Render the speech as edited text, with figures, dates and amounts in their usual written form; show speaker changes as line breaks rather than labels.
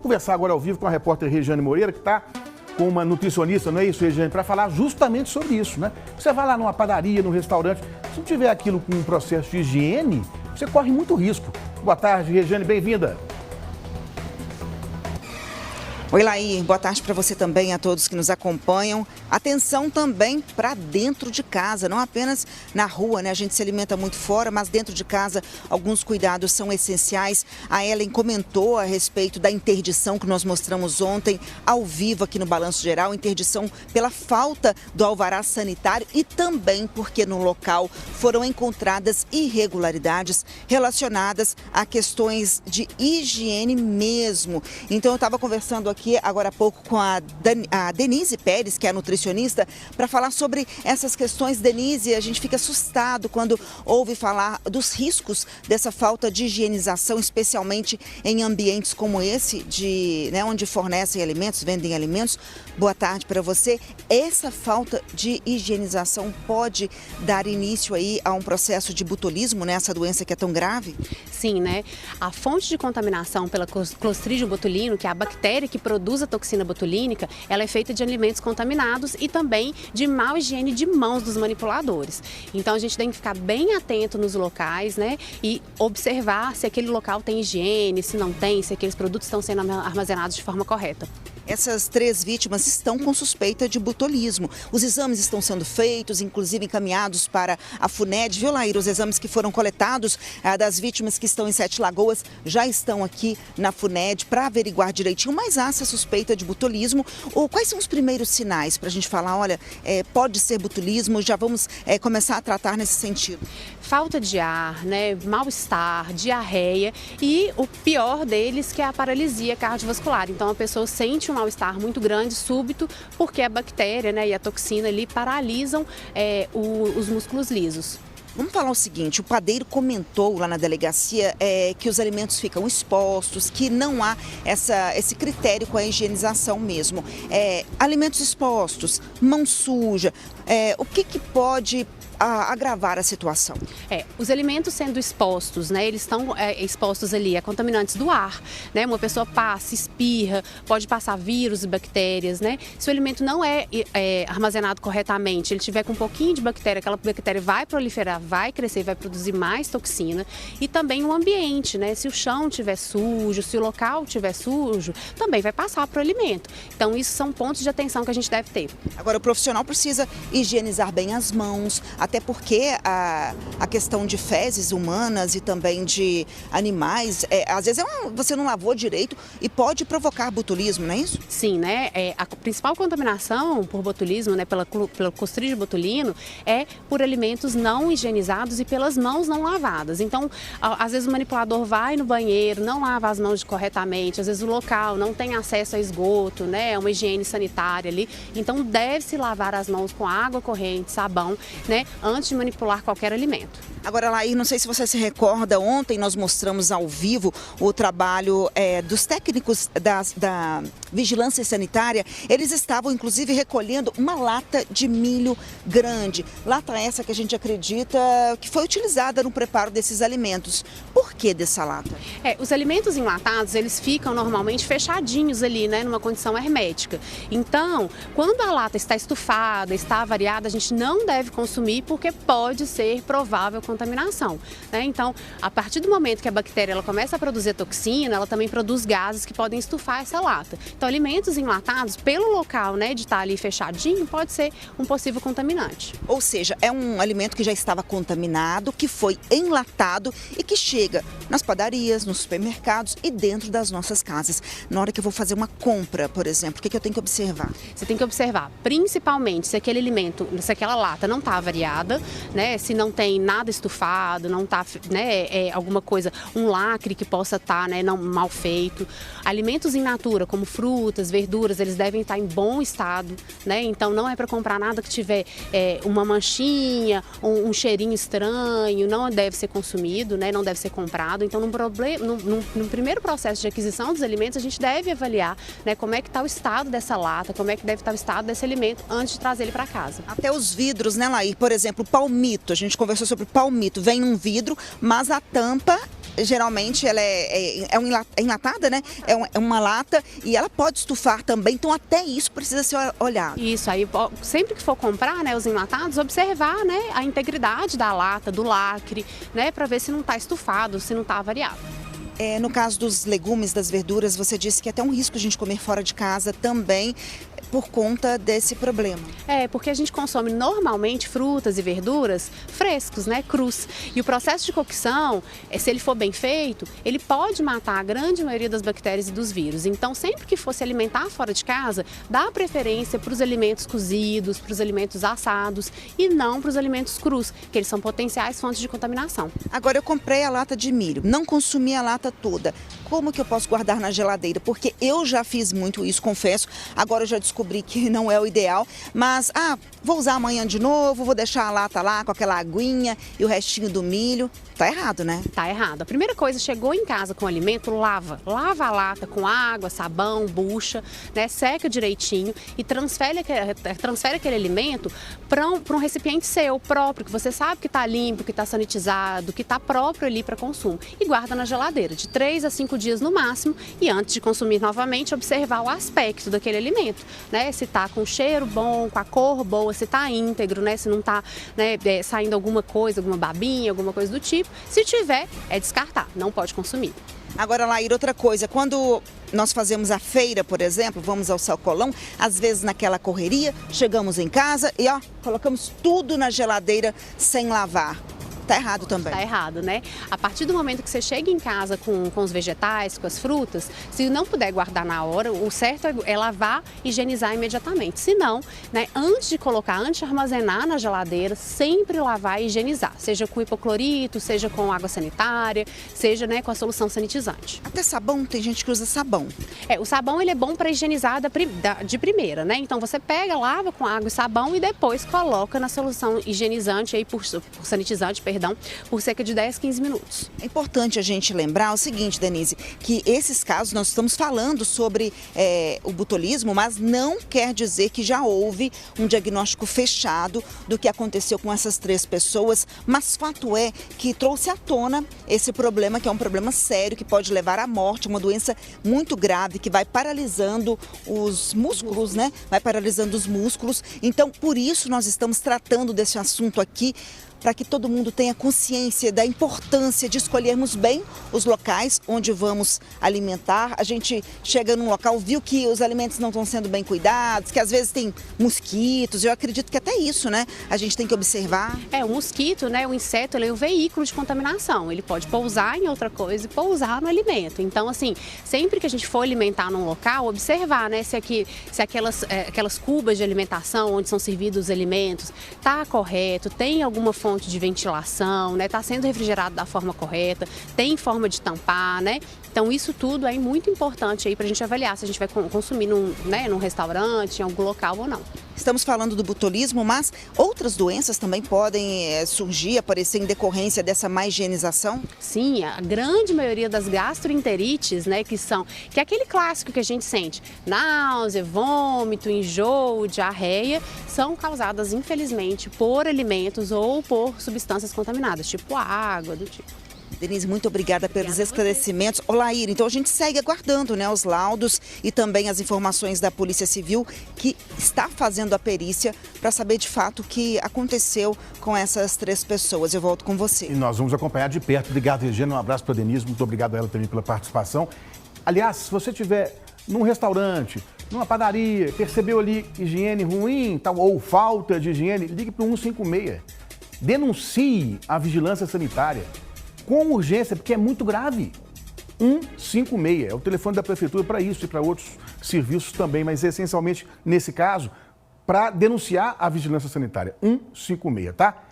conversar agora ao vivo com a repórter Regiane Moreira, que está com uma nutricionista, não é isso, Regiane? Para falar justamente sobre isso, né? Você vai lá numa padaria, num restaurante, se não tiver aquilo com um processo de higiene, você corre muito risco. Boa tarde, Regiane, bem-vinda.
Oi, Laí, boa tarde para você também, a todos que nos acompanham. Atenção também para dentro de casa, não apenas na rua, né? A gente se alimenta muito fora, mas dentro de casa alguns cuidados são essenciais. A Ellen comentou a respeito da interdição que nós mostramos ontem ao vivo aqui no Balanço Geral, interdição pela falta do alvará sanitário e também porque no local foram encontradas irregularidades relacionadas a questões de higiene mesmo. Então eu estava conversando aqui agora há pouco com a Denise Pérez, que é a nutricionista, para falar sobre essas questões. Denise, a gente fica assustado quando ouve falar dos riscos dessa falta de higienização, especialmente em ambientes como esse, onde fornecem alimentos, vendem alimentos. Boa tarde para você. Essa falta de higienização pode dar início aí a um processo de botulismo, né? Essa doença que é tão grave?
Sim, né? A fonte de contaminação pela Clostridium botulino, que é a bactéria que produz a toxina botulínica, ela é feita de alimentos contaminados e também de má higiene de mãos dos manipuladores. Então a gente tem que ficar bem atento nos locais, né? E observar se aquele local tem higiene, se não tem, se aqueles produtos estão sendo armazenados de forma correta.
Essas 3 vítimas estão com suspeita de botulismo. Os exames estão sendo feitos, inclusive encaminhados para a FUNED. Viu, Laíra? Os exames que foram coletados das vítimas que estão em 7 Lagoas já estão aqui na FUNED para averiguar direitinho, mas há essa suspeita de botulismo. Quais são os primeiros sinais para a gente falar, olha, pode ser botulismo, já vamos começar a tratar nesse sentido?
Falta de ar, né, mal-estar, diarreia e o pior deles que é a paralisia cardiovascular. Então a pessoa sente um mal-estar muito grande, súbito, porque a bactéria, né, e a toxina ali paralisam os músculos lisos.
Vamos falar o seguinte, o padeiro comentou lá na delegacia que os alimentos ficam expostos, que não há esse critério com a higienização mesmo. Alimentos expostos, mão suja, o que pode agravar a situação?
Os alimentos sendo expostos, né, eles estão expostos ali a contaminantes do ar, né, uma pessoa passa, espirra, pode passar vírus e bactérias, né, se o alimento não é armazenado corretamente, ele tiver com um pouquinho de bactéria, aquela bactéria vai proliferar, vai crescer, vai produzir mais toxina e também o ambiente, né, se o chão estiver sujo, se o local estiver sujo, também vai passar para o alimento. Então, isso são pontos de atenção que a gente deve ter.
Agora, o profissional precisa higienizar bem as mãos, até porque a questão de fezes humanas e também de animais, às vezes você não lavou direito e pode provocar botulismo, não é isso?
Sim, né? A principal contaminação por botulismo, né, pelo Clostridium botulino, é por alimentos não higienizados e pelas mãos não lavadas. Então, às vezes o manipulador vai no banheiro, não lava as mãos corretamente, às vezes o local não tem acesso a esgoto, né, uma higiene sanitária ali. Então, deve-se lavar as mãos com água corrente, sabão, né, antes de manipular qualquer alimento.
Agora, Laí, não sei se você se recorda, ontem nós mostramos ao vivo o trabalho dos técnicos da Vigilância Sanitária. Eles estavam, inclusive, recolhendo uma lata de milho grande. Lata essa que a gente acredita que foi utilizada no preparo desses alimentos. Por que dessa lata?
Os alimentos enlatados, eles ficam normalmente fechadinhos ali, né, numa condição hermética. Então, quando a lata está estufada, está avariada, a gente não deve consumir porque pode ser provável contaminação, né? Então, a partir do momento que a bactéria ela começa a produzir toxina, ela também produz gases que podem estufar essa lata. Então, alimentos enlatados, pelo local, né, de estar ali fechadinho, pode ser um possível contaminante.
Ou seja, é um alimento que já estava contaminado, que foi enlatado e que chega nas padarias, nos supermercados e dentro das nossas casas. Na hora que eu vou fazer uma compra, por exemplo, o que eu tenho que observar?
Você tem que observar, principalmente, se aquele alimento, se aquela lata não está avariada, né, se não tem nada estufado, não está, né, alguma coisa, um lacre que possa estar, né, não, mal feito. Alimentos in natura, como frutas, verduras, eles devem estar em bom estado, né? Então não é para comprar nada que tiver uma manchinha, um cheirinho estranho, não deve ser consumido, né? Não deve ser comprado. Então no primeiro processo de aquisição dos alimentos, a gente deve avaliar, né, como é que está o estado dessa lata, como é que deve estar o estado desse alimento antes de trazer ele para casa.
Até os vidros, né, Laí? Por exemplo, palmito, a gente conversou sobre palmito, vem num vidro, mas a tampa geralmente ela é enlatada, né? É uma lata e ela pode estufar também, então até isso precisa ser olhado.
Isso, aí sempre que for comprar, né, os enlatados, observar, né, a integridade da lata, do lacre, né, para ver se não está estufado, se não está avariado.
No caso dos legumes, das verduras, você disse que é até um risco a gente comer fora de casa também por conta desse problema.
Porque a gente consome normalmente frutas e verduras frescos, né, crus. E o processo de cocção, se ele for bem feito, ele pode matar a grande maioria das bactérias e dos vírus. Então, sempre que for se alimentar fora de casa, dá preferência para os alimentos cozidos, para os alimentos assados e não para os alimentos crus, que eles são potenciais fontes de contaminação.
Agora, eu comprei a lata de milho, não consumi a lata toda. Como que eu posso guardar na geladeira? Porque eu já fiz muito isso, confesso. Agora eu já descobri que não é o ideal. Mas, vou usar amanhã de novo, vou deixar a lata lá com aquela aguinha e o restinho do milho. Tá errado, né?
Tá errado. A primeira coisa, chegou em casa com o alimento, lava. Lava a lata com água, sabão, bucha, né? Seca direitinho e transfere aquele alimento para um recipiente seu próprio, que você sabe que tá limpo, que tá sanitizado, que tá próprio ali para consumo. E guarda na geladeira de 3 a 5 dias no máximo e antes de consumir novamente, observar o aspecto daquele alimento, né? Se tá com cheiro bom, com a cor boa, se tá íntegro, né? Se não tá, né, saindo alguma coisa, alguma babinha, alguma coisa do tipo. Se tiver, é descartar, não pode consumir.
Agora, Laíra, outra coisa, quando nós fazemos a feira, por exemplo, vamos ao sacolão, às vezes naquela correria, chegamos em casa e colocamos tudo na geladeira sem lavar. Tá errado também.
Tá errado, né? A partir do momento que você chega em casa com os vegetais, com as frutas, se não puder guardar na hora, o certo é lavar e higienizar imediatamente. Se não, né, antes de armazenar na geladeira, sempre lavar e higienizar. Seja com hipoclorito, seja com água sanitária, seja, né, com a solução sanitizante.
Até sabão, tem gente que usa sabão.
O sabão ele é bom para higienizar de primeira, né? Então você pega, lava com água e sabão e depois coloca na solução higienizante, aí por sanitizante, por cerca de 10, 15 minutos.
É importante a gente lembrar o seguinte, Denise, que esses casos nós estamos falando sobre o botulismo, mas não quer dizer que já houve um diagnóstico fechado do que aconteceu com essas 3 pessoas, mas fato é que trouxe à tona esse problema, que é um problema sério, que pode levar à morte, uma doença muito grave, que vai paralisando os músculos, né? Vai paralisando os músculos. Então, por isso nós estamos tratando desse assunto aqui, para que todo mundo tenha consciência da importância de escolhermos bem os locais onde vamos alimentar. A gente chega num local, viu que os alimentos não estão sendo bem cuidados, que às vezes tem mosquitos, eu acredito que até isso, né? A gente tem que observar.
O mosquito, né, o inseto, ele é um veículo de contaminação. Ele pode pousar em outra coisa e pousar no alimento. Então, assim, sempre que a gente for alimentar num local, observar, né, se aquelas cubas de alimentação onde são servidos os alimentos tá correto, tem alguma fonte de ventilação, né? Está sendo refrigerado da forma correta, tem forma de tampar, né? Então isso tudo é muito importante aí para a gente avaliar se a gente vai consumir num restaurante, em algum local ou não.
Estamos falando do botulismo, mas outras doenças também podem surgir, aparecer em decorrência dessa má higienização?
Sim, a grande maioria das gastroenterites, né, que é aquele clássico que a gente sente, náusea, vômito, enjoo, diarreia, são causadas, infelizmente, por alimentos ou por substâncias contaminadas, tipo água, do tipo.
Denise, muito obrigada pelos esclarecimentos. Laíra, então a gente segue aguardando, né, os laudos e também as informações da Polícia Civil, que está fazendo a perícia para saber de fato o que aconteceu com essas 3 pessoas. Eu volto com você.
E nós vamos acompanhar de perto. Obrigado, Regina. Um abraço para a Denise. Muito obrigado a ela também pela participação. Aliás, se você estiver num restaurante, numa padaria, percebeu ali higiene ruim ou falta de higiene, ligue para o 156. Denuncie a vigilância sanitária com urgência, porque é muito grave. 156 é o telefone da prefeitura para isso e para outros serviços também, mas essencialmente nesse caso para denunciar a vigilância sanitária. 156, tá?